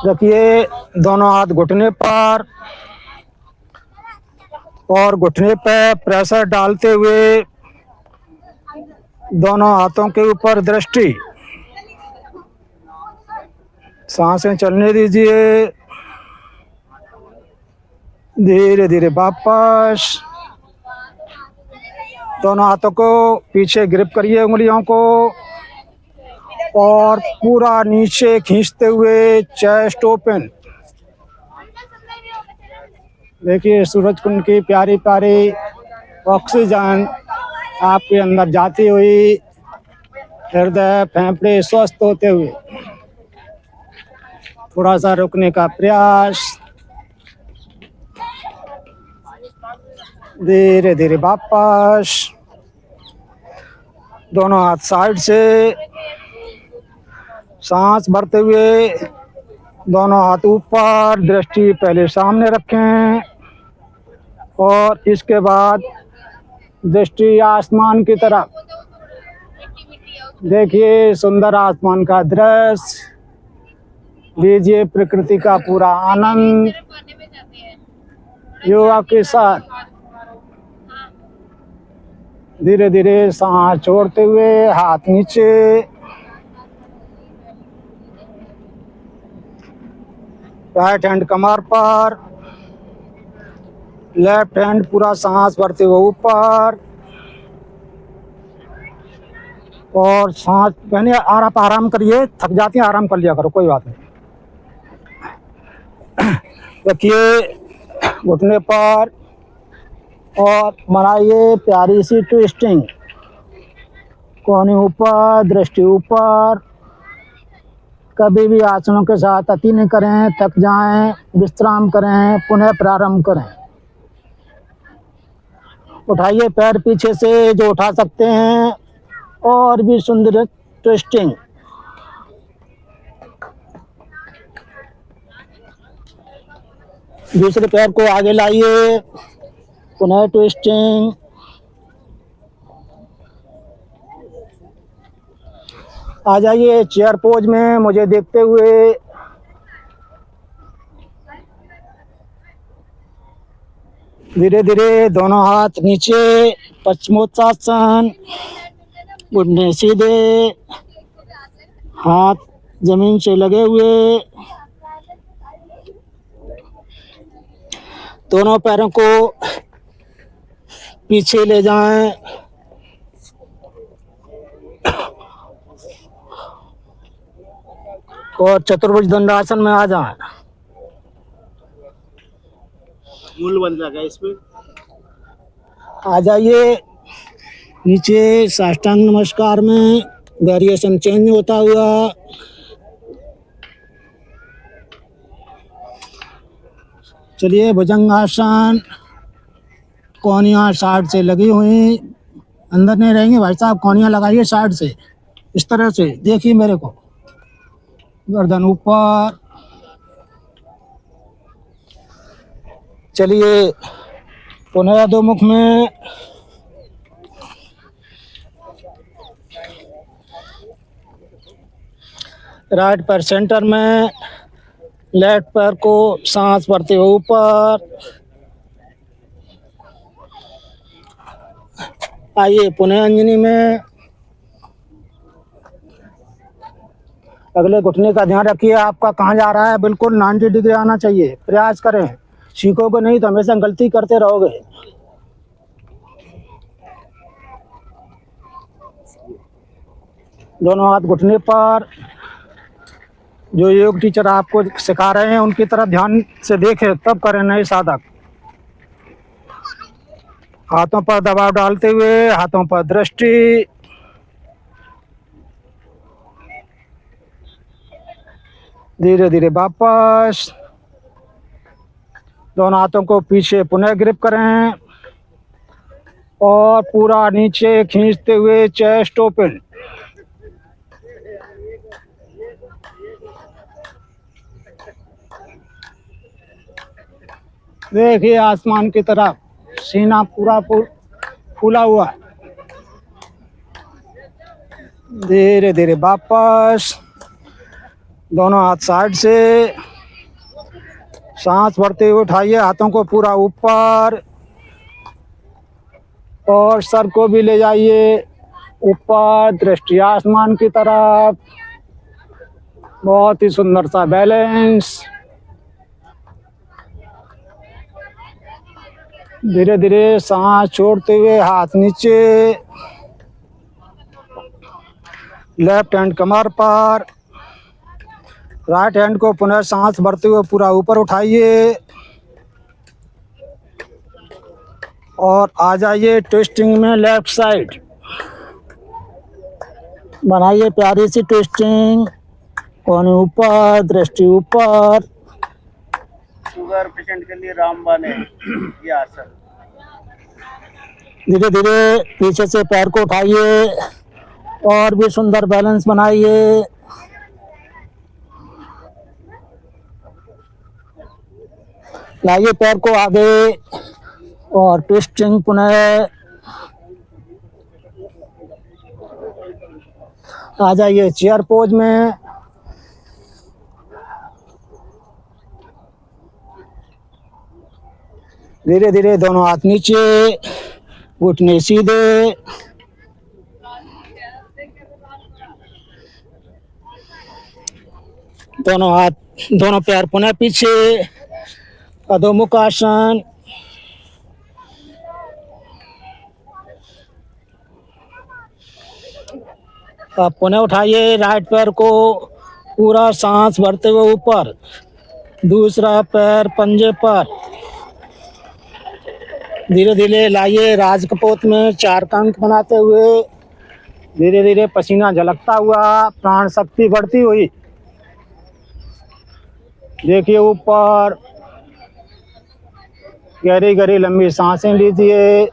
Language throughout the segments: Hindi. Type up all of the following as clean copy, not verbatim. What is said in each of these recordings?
रखिए दोनों हाथ घुटने पर और घुटने पे प्रेशर डालते हुए दोनों हाथों के ऊपर दृष्टि। सांसें चलने दीजिए। धीरे धीरे वापस। दोनों हाथों को पीछे ग्रिप करिए, उंगलियों को, और पूरा नीचे खींचते हुए चेस्ट ओपन। देखिए सूरज कुंड की प्यारी प्यारी ऑक्सीजन आपके अंदर जाती हुई, हृदय फेफड़े स्वस्थ होते हुए। थोड़ा सा रुकने का प्रयास। धीरे धीरे वापस। दोनों हाथ साइड से, सांस भरते हुए दोनों हाथ ऊपर, दृष्टि पहले सामने रखें और इसके बाद दृष्टि आसमान की तरफ। देखिए सुंदर आसमान का दृश्य, लीजिए प्रकृति का पूरा आनंद योगा के साथ। धीरे धीरे सांस छोड़ते हुए हाथ नीचे, राइट हैंड कमर पर, लेफ्ट हैंड पूरा सांस भरते हुए ऊपर, और सांस पहले आप आराम करिए, थक जाती हैं आराम कर लिया करो, कोई बात नहीं। रखिए घुटने पर और बनाइए प्यारी सी ट्विस्टिंग। कोहनी ऊपर, दृष्टि ऊपर। कभी भी आसनों के साथ अति नहीं करें, थक जाएं, विश्राम करें, पुनः प्रारंभ करें। उठाइए पैर पीछे से जो उठा सकते हैं, और भी सुंदर ट्विस्टिंग। दूसरे पैर को आगे लाइए, पुनः ट्विस्टिंग। आ जाइए चेयर पोज में मुझे देखते हुए। धीरे धीरे दोनों हाथ नीचे, पश्चिमोत्तासन, घुटने सीधे, हाथ जमीन से लगे हुए। दोनों पैरों को पीछे ले जाएं और चतुर्भुज दंडासन में आ जाएं। मूल बन जाएगा इसमें। आ जाइए नीचे साष्टांग नमस्कार में, वेरिएशन चेंज होता हुआ। चलिए भुजंगासन। कोहनियाँ साइड से लगी हुई, अंदर नहीं रहेंगे भाई साहब, कोहनियाँ लगाइए साइड से, इस तरह से देखिए मेरे को। गर्दन ऊपर। चलिए पुनः अधोमुख में। राइट पैर सेंटर में, लेफ्ट पैर को सांस भरते हुए ऊपर। आइए पुनः अंजनी में। अगले घुटने का ध्यान रखिए, आपका कहाँ जा रहा है, बिल्कुल 90 डिग्री आना चाहिए। प्रयास करें, सीखोगे नहीं तो हमेशा गलती करते रहोगे। दोनों हाथ घुटने पर। जो योग टीचर आपको सिखा रहे हैं उनकी तरफ ध्यान से देखें, तब करें नए साधक। हाथों पर दबाव डालते हुए, हाथों पर दृष्टि। धीरे धीरे वापस। दोनों हाथों को पीछे पुनः ग्रिप करें और पूरा नीचे खींचते हुए चेस्ट ओपन। देखिए आसमान की तरफ, सीना पूरा फूला हुआ। धीरे धीरे वापस। दोनों हाथ साइड से सांस भरते हुए उठाइए, हाथों को पूरा ऊपर और सर को भी ले जाइए ऊपर, दृष्टि आसमान की तरफ। बहुत ही सुंदर सा बैलेंस। धीरे धीरे सांस छोड़ते हुए हाथ नीचे, लेफ्ट हैंड कमर पर, राइट हैंड को पुनः सांस भरते हुए पूरा ऊपर उठाइए और आ जाइए ट्विस्टिंग में लेफ्ट साइड। बनाइए प्यारी सी ट्विस्टिंग, कोहनी ऊपर, दृष्टि ऊपर। शुगर पेशेंट के लिए रामबाण है ये आसन। धीरे धीरे पीछे से पैर को उठाइए और भी सुंदर बैलेंस बनाइए। लाइए पैर को आगे और ट्विस्टिंग पुनः। आ जाइए चेयर पोज में। धीरे धीरे दोनों हाथ नीचे, घुटने सीधे। दोनों हाथ, दोनों पैर पुनः पीछे, अधोमुख आसन। अब पुनः उठाइए राइट पैर को, पूरा सांस भरते हुए ऊपर, दूसरा पैर पंजे पर। धीरे धीरे लाइए राज कपोत में 4 अंक बनाते हुए। धीरे धीरे पसीना झलकता हुआ, प्राण शक्ति बढ़ती हुई। देखिए ऊपर, गहरी गहरी लंबी सांसें लीजिए।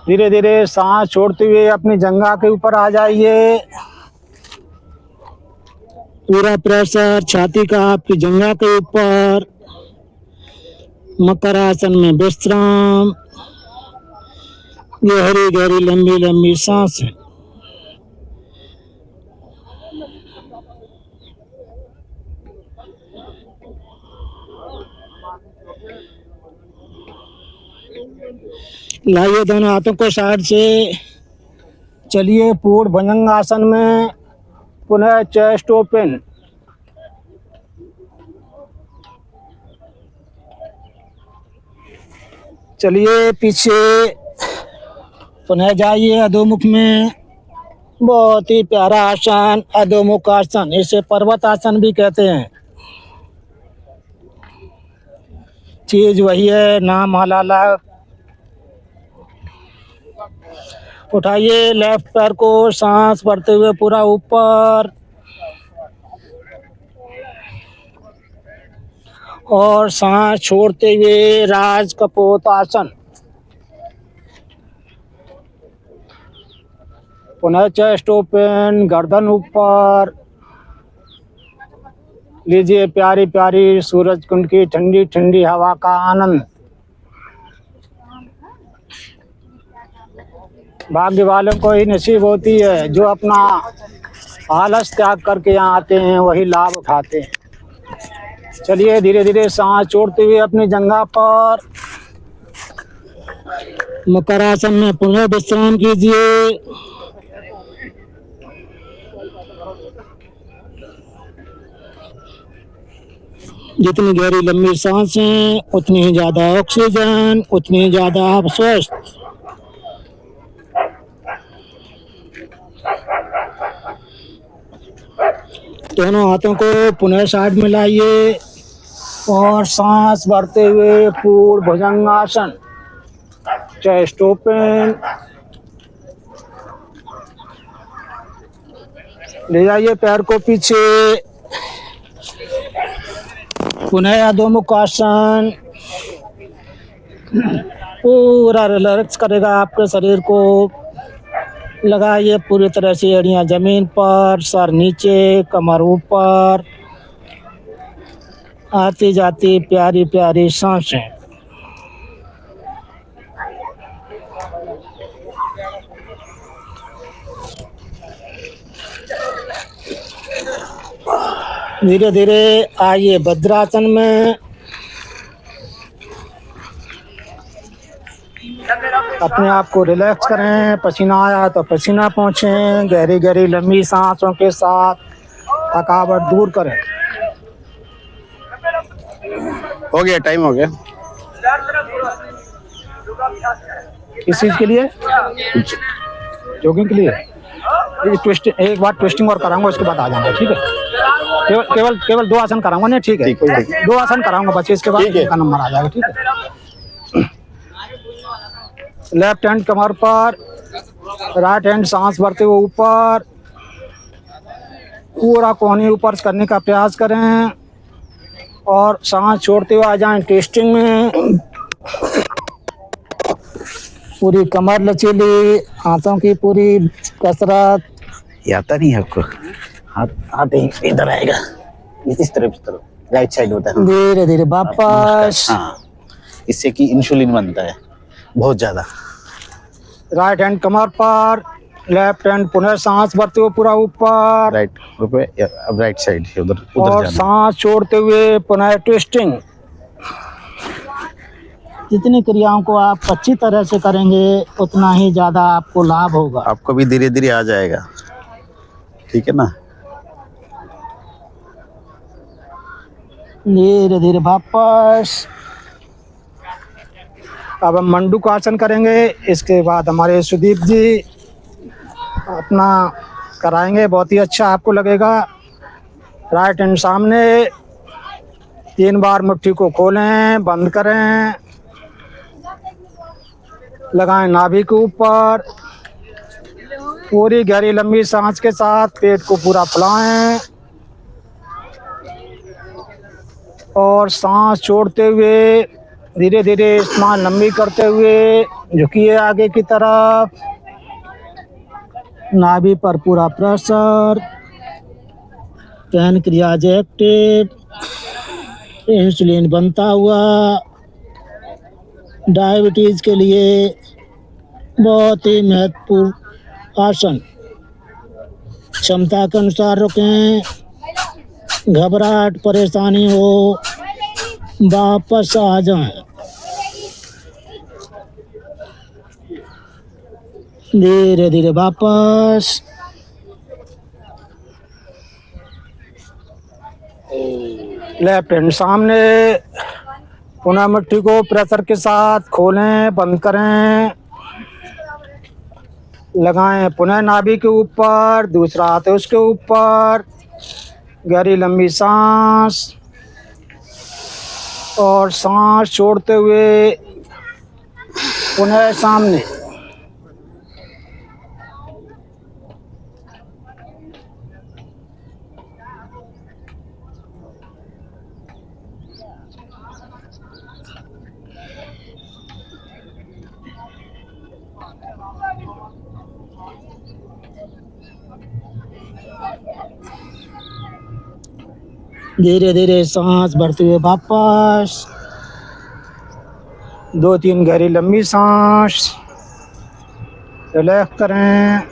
धीरे धीरे सांस छोड़ते हुए अपनी जंघा के ऊपर आ जाइए। पूरा प्रेशर छाती का आपकी जंघा के ऊपर। मकर आसन में विश्राम, गहरी गहरी लंबी लंबी सांसें। लाइए दोनों हाथों को साइड से, चलिए पूर्ण भुजंग आसन में। पुनः चेस्ट ओपन। चलिए पीछे, पुनः जाइए अधोमुख में। बहुत ही प्यारा आसन अधोमुख आसन, इसे पर्वत आसन भी कहते हैं। चीज वही है, नाम अलग। उठाइए लेफ्ट पैर को, सांस भरते हुए पूरा ऊपर और सांस छोड़ते हुए राज कपोत आसन। पुनः चेस्ट ओपन, गर्दन ऊपर। लीजिए प्यारी प्यारी सूरज कुंड की ठंडी ठंडी हवा का आनंद। भाग्य वालों को ही नसीब होती है, जो अपना आलस त्याग करके यहाँ आते हैं वही लाभ उठाते हैं। चलिए धीरे धीरे सांस छोड़ते हुए अपनी जंघा पर मकर आसन में पुनः विश्राम कीजिए। जितनी गहरी लंबी सांसें, उतनी ही ज्यादा ऑक्सीजन, उतनी ही ज्यादा आप स्वस्थ। दोनों हाथों को पुनः साइड में लाइए और सांस भरते हुए पूर्ण भुजंगासन, चेस्ट ओपन। ले जाइए पैर को पीछे, पुनः अधोमुख आसन। पूरा रिलैक्स करेगा आपके शरीर को। लगाइए पूरी तरह से एड़ियां जमीन पर, सर नीचे, कमर ऊपर। आती जाती प्यारी प्यारी सांसें। धीरे धीरे आइए वज्रासन में। अपने आप को रिलैक्स करें, पसीना आया तो पसीना पोंछें, गहरी गहरी लंबी सांसों के साथ थकावट दूर करें। हो गया, टाइम हो गया। किस चीज के लिए? जॉगिंग के लिए। ये ट्विस्ट, एक बार ट्विस्टिंग और कराऊंगा, उसके बाद आ जाऊंगा, ठीक है? केवल केवल केवल 2 आसन कराऊंगा, नहीं ठीक है? ठीक, कोई बात ठीक। नहीं। 2 आसन कराऊंगा बच्चे, इसके बाद ठीक है। इनका नंबर आ जाएगा, ठीक है? लेफ्ट हैंड कमर पर, राइट हैंड सांस भरते हुए ऊपर, पूरा कोहनी ऊपर करने का प्रयास करें और सांस छोड़ते हुए आ जाएं ट्विस्टिंग में। पूरी कमर लचीली, हाथों की पूरी कसरत। ये आता नहीं है आपको? हाथ हाथ इधर आएगा, इस तरफ राइट साइड होता है। धीरे धीरे वापस। हाँ, इससे कि इंसुलिन बनता है बहुत ज्यादा। राइट हैंड कमर पर, लेफ्ट हैंड पुनः सांस भरते हुए पूरा ऊपर राइट रुपए, अब राइट साइड है, उधर और उधर जाना। सांस छोड़ते हुए पुनः ट्विस्टिंग। जितनी क्रियाओं को आप अच्छी तरह से करेंगे उतना ही ज्यादा आपको लाभ होगा। आपको भी धीरे धीरे आ जाएगा, ठीक है ना? धीरे धीरे वापस। अब हम मंडूक आसन करेंगे, इसके बाद हमारे सुदीप जी अपना कराएंगे, बहुत ही अच्छा आपको लगेगा। राइट हैंड सामने, 3 बार मुट्ठी को खोलें, बंद करें, लगाएं नाभि के ऊपर, पूरी गहरी लंबी सांस के साथ पेट को पूरा फुलाएं और सांस छोड़ते हुए धीरे धीरे स्माल लंबी करते हुए झुकिए आगे की तरफ। नाभि पर पूरा प्रेशर, पैनक्रियाज एक्टिव, इंसुलिन बनता हुआ। डायबिटीज के लिए बहुत ही महत्वपूर्ण आसन। क्षमता के अनुसार रुकें, घबराहट परेशानी हो वापस आ जाएं। धीरे धीरे वापस। लेफ्ट हैंड सामने, पुनः मुट्ठी को प्रेशर के साथ खोलें, बंद करें, लगाएं पुनः नाभि के ऊपर, दूसरा हाथ है उसके ऊपर, गहरी लंबी सांस और सांस छोड़ते हुए पुनः सामने। धीरे धीरे सांस भरते हुए वापस। 2-3 गहरी लंबी सांस, रिलैक्स करें।